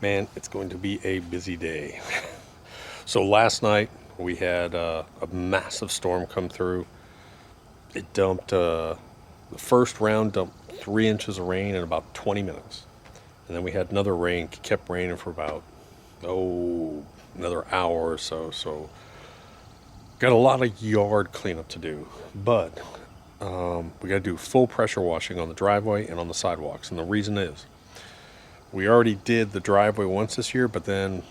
Man, it's going to be a busy day. So last night we had a massive storm come through. It dumped, the first round dumped 3 inches of rain in about 20 minutes. And then we had another rain, kept raining for about, another hour or so. So got a lot of yard cleanup to do. But we got to do full pressure washing on the driveway and on the sidewalks. And the reason is, we already did the driveway once this year, but then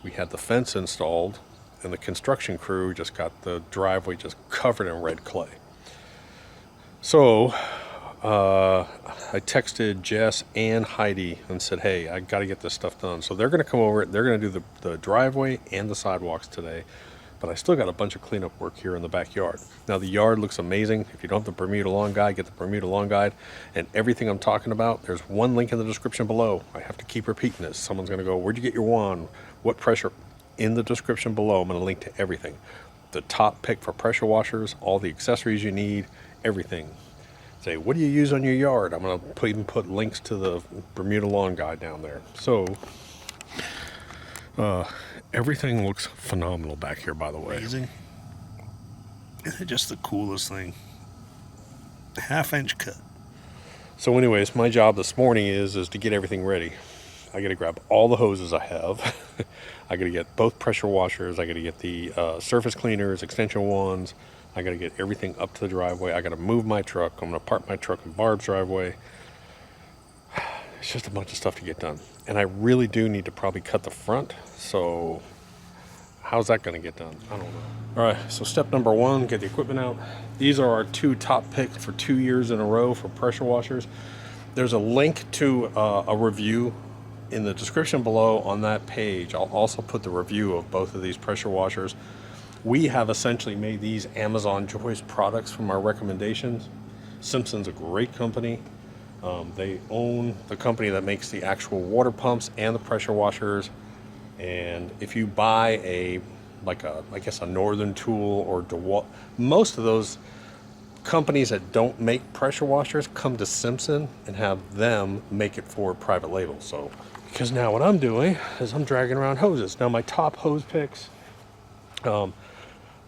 we had the fence installed and the construction crew just got the driveway just covered in red clay. So I texted Jess and Heidi and said, hey, I got to get this stuff done. So they're going to come over, they're going to do the driveway and the sidewalks today. But I still got a bunch of cleanup work here in the backyard. Now the yard looks amazing. If you don't have the Bermuda Lawn Guide, get the Bermuda Lawn Guide. And everything I'm talking about, there's one link in the description below. I have to keep repeating this. Someone's gonna go, where'd you get your wand? What pressure? In the description below, I'm gonna link to everything. The top pick for pressure washers, all the accessories you need, everything. Say, what do you use on your yard? I'm gonna even put links to the Bermuda Lawn Guide down there. So, everything looks phenomenal back here, by the way. Amazing. Isn't it just the coolest thing? Half-inch cut. So anyways, my job this morning is to get everything ready. I got to grab all the hoses I have. I got to get both pressure washers. I got to get the surface cleaners, extension wands. I got to get everything up to the driveway. I got to move my truck. I'm going to park my truck in Barb's driveway. It's just a bunch of stuff to get done. And I really do need to probably cut the front. So how's that going to get done? I don't know. All right, so step number one, get the equipment out. These are our two top picks for 2 years in a row for pressure washers. There's a link to a review in the description below on that page. I'll also put the review of both of these pressure washers. We have essentially made these Amazon Choice products from our recommendations. Simpson's a great company. They own the company that makes the actual water pumps and the pressure washers. And if you buy I guess a Northern Tool or DeWalt, most of those companies that don't make pressure washers come to Simpson and have them make it for private label. So, because now what I'm doing is I'm dragging around hoses. Now my top hose picks,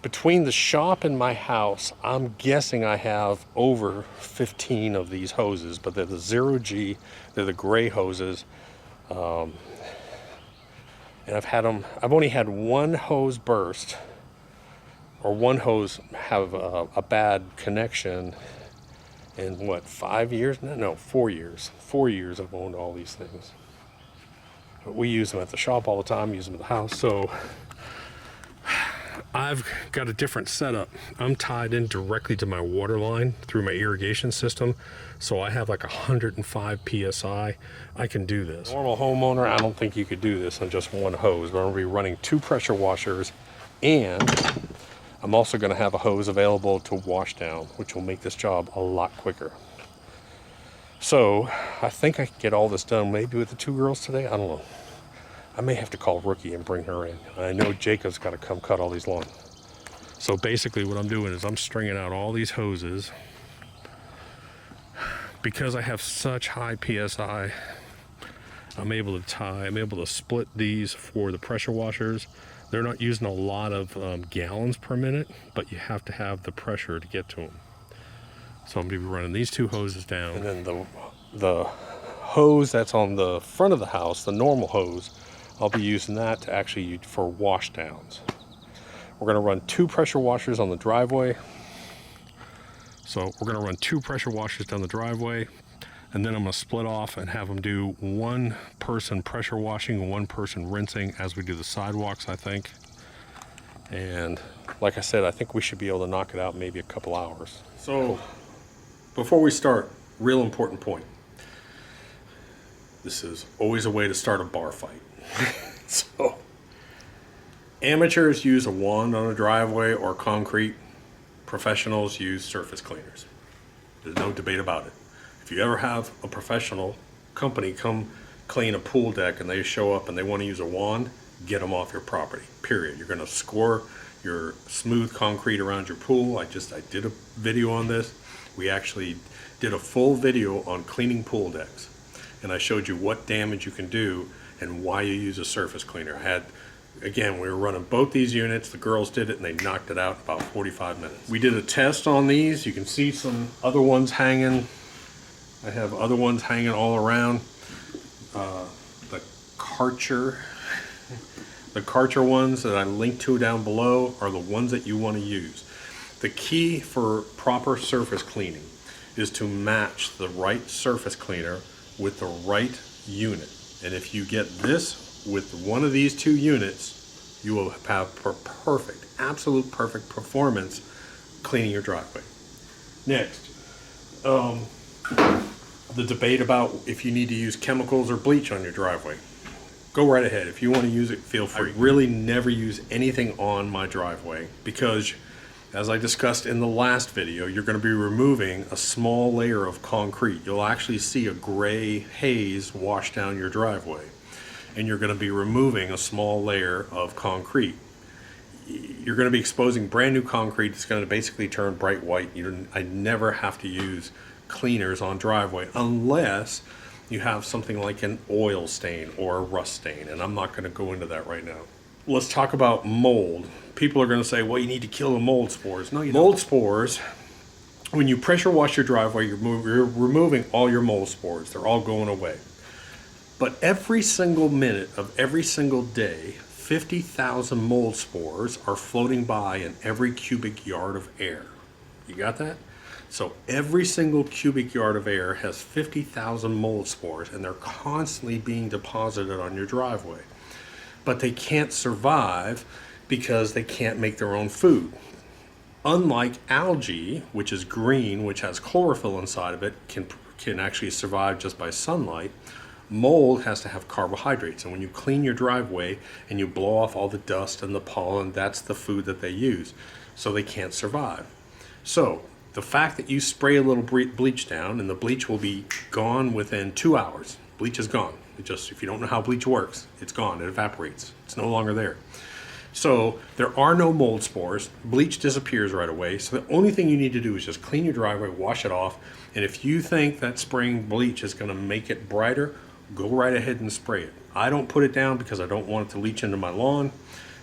between the shop and my house, I'm guessing I have over 15 of these hoses, but they're the 0G, they're the gray hoses. And I've only had one hose burst, or one hose have a bad connection in 5 years? No, 4 years. 4 years I've owned all these things. But we use them at the shop all the time, use them at the house. So I've got a different setup. I'm tied in directly to my water line through my irrigation system. So I have like 105 PSI. I can do this. Normal homeowner, I don't think you could do this on just one hose. But I'm gonna be running 2 pressure washers, and I'm also gonna have a hose available to wash down, which will make this job a lot quicker. So I think I can get all this done maybe with the 2 girls today. I don't know. I may have to call Rookie and bring her in. I know Jacob's got to come cut all these lawns. So basically what I'm doing is I'm stringing out all these hoses. Because I have such high PSI, I'm able to split these for the pressure washers. They're not using a lot of gallons per minute, but you have to have the pressure to get to them. So I'm going to be running these 2 hoses down. And then the hose that's on the front of the house, the normal hose, I'll be using that to actually for wash downs. We're going to run 2 pressure washers on the driveway. So we're going to run 2 pressure washers down the driveway, and then I'm going to split off and have them do 1 person pressure washing and 1 person rinsing as we do the sidewalks, I think. And like I said, I think we should be able to knock it out in maybe a couple hours. So before we start, real important point. This is always a way to start a bar fight. So, amateurs use a wand on a driveway or concrete. Professionals use surface cleaners. There's no debate about it. If you ever have a professional company come clean a pool deck and they show up and they want to use a wand, get them off your property, period. You're going to score your smooth concrete around your pool. I did a video on this. We actually did a full video on cleaning pool decks. and I showed you what damage you can do and why you use a surface cleaner. Again, we were running both these units. The girls did it and they knocked it out in about 45 minutes. We did a test on these. You can see some other ones hanging. I have other ones hanging all around. The Karcher ones that I linked to down below are the ones that you want to use. The key for proper surface cleaning is to match the right surface cleaner with the right unit. And if you get this with one of these two units, you will have perfect, absolute perfect performance cleaning your driveway. Next, the debate about if you need to use chemicals or bleach on your driveway. Go right ahead. If you want to use it, feel free. I really never use anything on my driveway because, as I discussed in the last video, you're going to be removing a small layer of concrete. You'll actually see a gray haze wash down your driveway, and you're going to be removing a small layer of concrete. You're going to be exposing brand new concrete that's going to basically turn bright white. I never have to use cleaners on driveway unless you have something like an oil stain or a rust stain, and I'm not going to go into that right now. Let's talk about mold. People are going to say, well, you need to kill the mold spores. No, you don't. Mold spores, when you pressure wash your driveway, you're removing all your mold spores. They're all going away. But every single minute of every single day, 50,000 mold spores are floating by in every cubic yard of air. You got that? So every single cubic yard of air has 50,000 mold spores, and they're constantly being deposited on your driveway. But they can't survive because they can't make their own food. Unlike algae, which is green, which has chlorophyll inside of it, can actually survive just by sunlight, mold has to have carbohydrates. And when you clean your driveway and you blow off all the dust and the pollen, that's the food that they use. So they can't survive. So the fact that you spray a little bleach down and the bleach will be gone within 2 hours. Bleach is gone. If you don't know how bleach works, it's gone. It evaporates. It's no longer there. So there are no mold spores. Bleach disappears right away. So the only thing you need to do is just clean your driveway, wash it off. And if you think that spraying bleach is going to make it brighter, go right ahead and spray it. I don't put it down because I don't want it to leach into my lawn.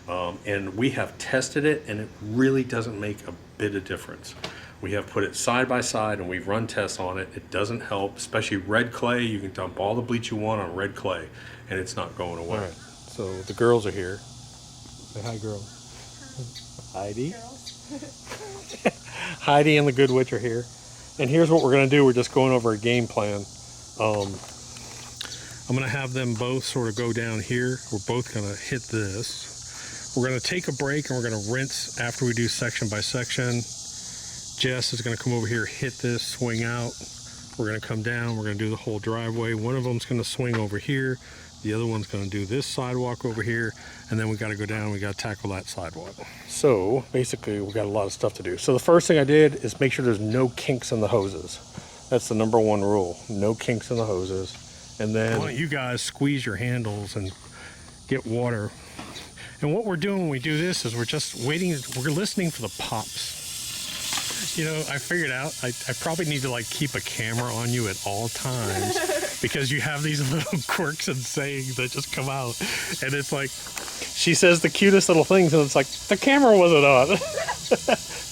And we have tested it, and it really doesn't make a bit of difference. We have put it side by side and we've run tests on it. It doesn't help, especially red clay. You can dump all the bleach you want on red clay and it's not going away. All right, so the girls are here. Say hi, girls. Heidi. Heidi and the Good Witch are here. And here's what we're going to do. We're just going over a game plan. I'm going to have them both sort of go down here. We're both going to hit this. We're going to take a break and we're going to rinse after we do section by section. Jess is going to come over here, hit this, swing out. We're going to come down. We're going to do the whole driveway. One of them's going to swing over here. The other one's going to do this sidewalk over here. And then we got to go down. We got to tackle that sidewalk. So basically, we got a lot of stuff to do. So the first thing I did is make sure there's no kinks in the hoses. That's the number one rule. No kinks in the hoses. And then why don't you guys squeeze your handles and get water. And what we're doing when we do this is we're just waiting. We're listening for the pops. You know, I figured out I probably need to like keep a camera on you at all times because you have these little quirks and sayings that just come out. And it's like, she says the cutest little things and it's like, the camera wasn't on.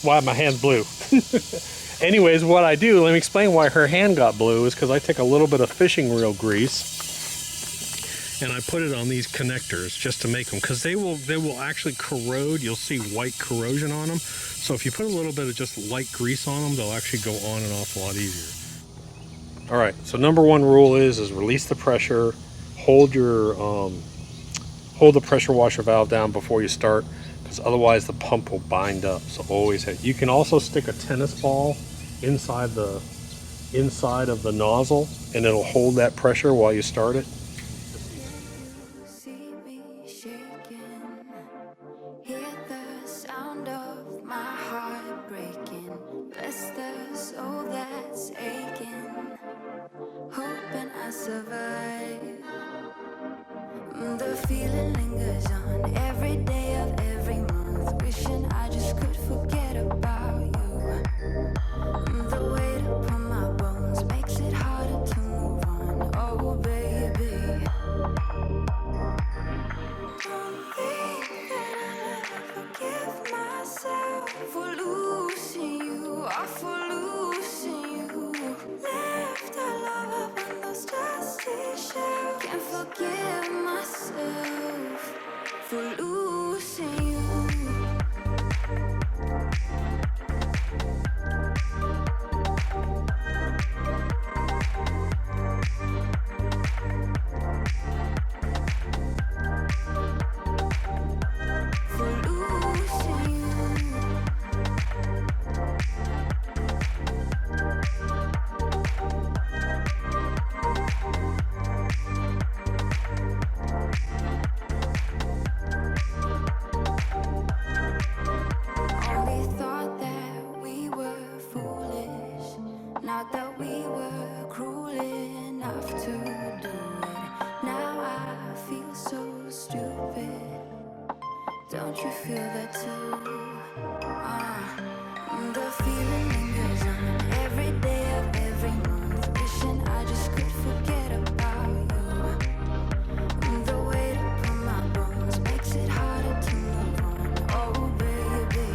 Why my hand's blue. Anyways, what I do, let me explain why her hand got blue, is because I take a little bit of fishing reel grease and I put it on these connectors just to make them, because they will actually corrode. You'll see white corrosion on them. So if you put a little bit of just light grease on them, they'll actually go on and off a lot easier. All right, so number one rule is release the pressure, hold the pressure washer valve down before you start, because otherwise the pump will bind up. So always hit. You can also stick a tennis ball inside of the nozzle and it'll hold that pressure while you start it. The feeling lingers on every day of every month, wishing I just could forget about you. The weight upon my bones makes it harder to move on. Oh, forgive myself for losing you. For losing you. Only thought that we were foolish, not that we were cruel enough to do it. Now I feel so stupid. Don't you feel that too? The feeling lingers on every day of every month, wishing I just could forget about you. The weight upon my bones makes it harder to move on. Oh baby,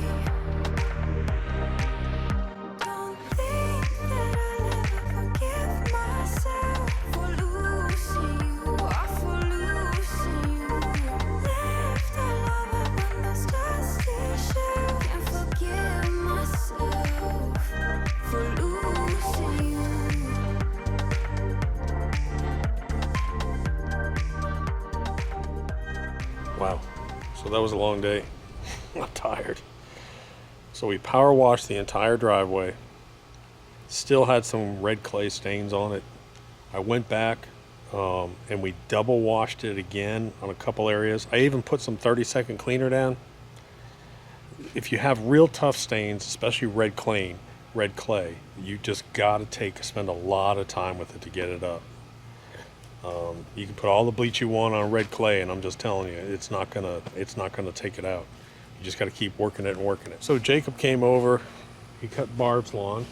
don't think that I'll ever forgive myself for losing you, or for losing you. Left our love up on those dusty shelves. Can't forgive myself for losing you. Wow. So that was a long day. I'm tired. So we power washed the entire driveway. Still had some red clay stains on it. I went back and we double washed it again on a couple areas. I even put some 30-second cleaner down. If you have real tough stains, especially red clay, you just gotta spend a lot of time with it to get it up. You can put all the bleach you want on red clay, and I'm just telling you, it's not gonna take it out. You just got to keep working it and working it. So Jacob came over, he cut Barb's lawn,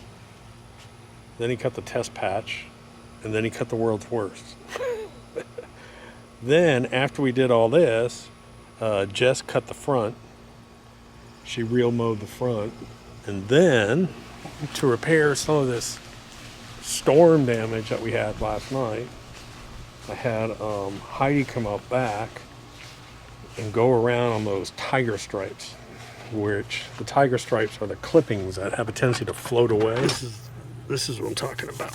then he cut the test patch, and then he cut the world's worst. Then after we did all this, Jess cut the front. She real mowed the front, and then to repair some of this storm damage that we had last night, I had Heidi come out back and go around on those tiger stripes, which the tiger stripes are the clippings that have a tendency to float away. This is what I'm talking about.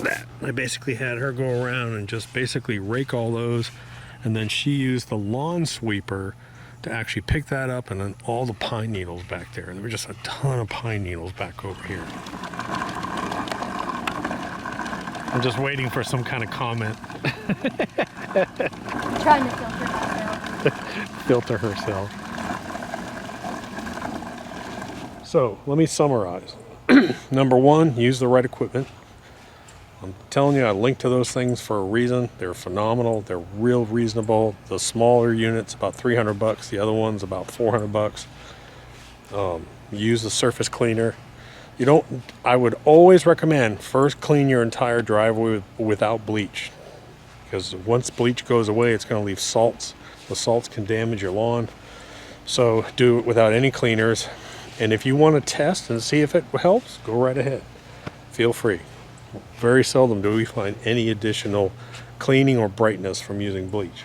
That. I basically had her go around and just basically rake all those, and then she used the lawn sweeper to actually pick that up, and then all the pine needles back there. There were just a ton of pine needles back over here. I'm just waiting for some kind of comment. Trying to filter myself. Filter herself. So let me summarize. Number one, use the right equipment. I'm telling you, I linked to those things for a reason. They're phenomenal. They're real reasonable. The smaller unit's about $300. The other one's about $400. Use the surface cleaner. I would always recommend first clean your entire driveway without bleach, because once bleach goes away, it's going to leave salts. The salts can damage your lawn. So do it without any cleaners. And if you want to test and see if it helps, go right ahead. Feel free. Very seldom do we find any additional cleaning or brightness from using bleach.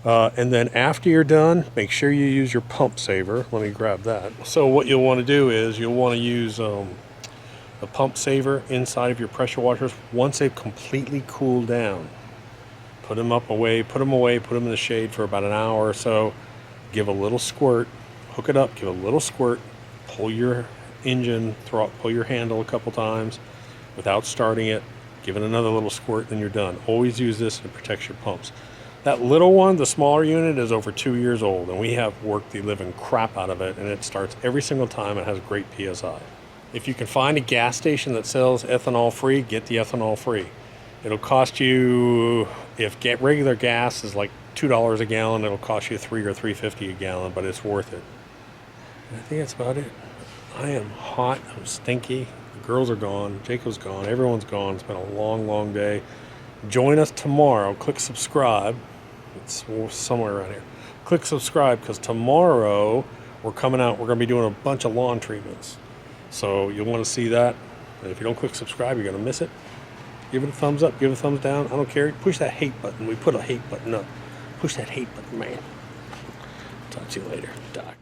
And then after you're done, make sure you use your pump saver. Let me grab that. So what you'll want to do is you'll want to use a pump saver inside of your pressure washers once they've completely cooled down. Put them away, put them in the shade for about an hour or so. Give a little squirt, hook it up, give a little squirt, pull your engine, pull your handle a couple times without starting it, give it another little squirt, then you're done. Always use this to protect your pumps. That little one, the smaller unit, is over 2 years old, and we have worked the living crap out of it, and it starts every single time. It has great PSI. If you can find a gas station that sells ethanol free, get the ethanol free. It'll cost you, if regular gas is like $2 a gallon, it'll cost you $3 or $3.50 a gallon, but it's worth it. And I think that's about it. I am hot, I'm stinky. The girls are gone, Jacob's gone, everyone's gone. It's been a long, long day. Join us tomorrow. Click subscribe. It's somewhere around here. Click subscribe, because tomorrow we're coming out. We're going to be doing a bunch of lawn treatments. So you'll want to see that. And if you don't click subscribe, you're going to miss it. Give it a thumbs up. Give it a thumbs down. I don't care. Push that hate button. We put a hate button up. Push that hate button, man. Talk to you later. Doc.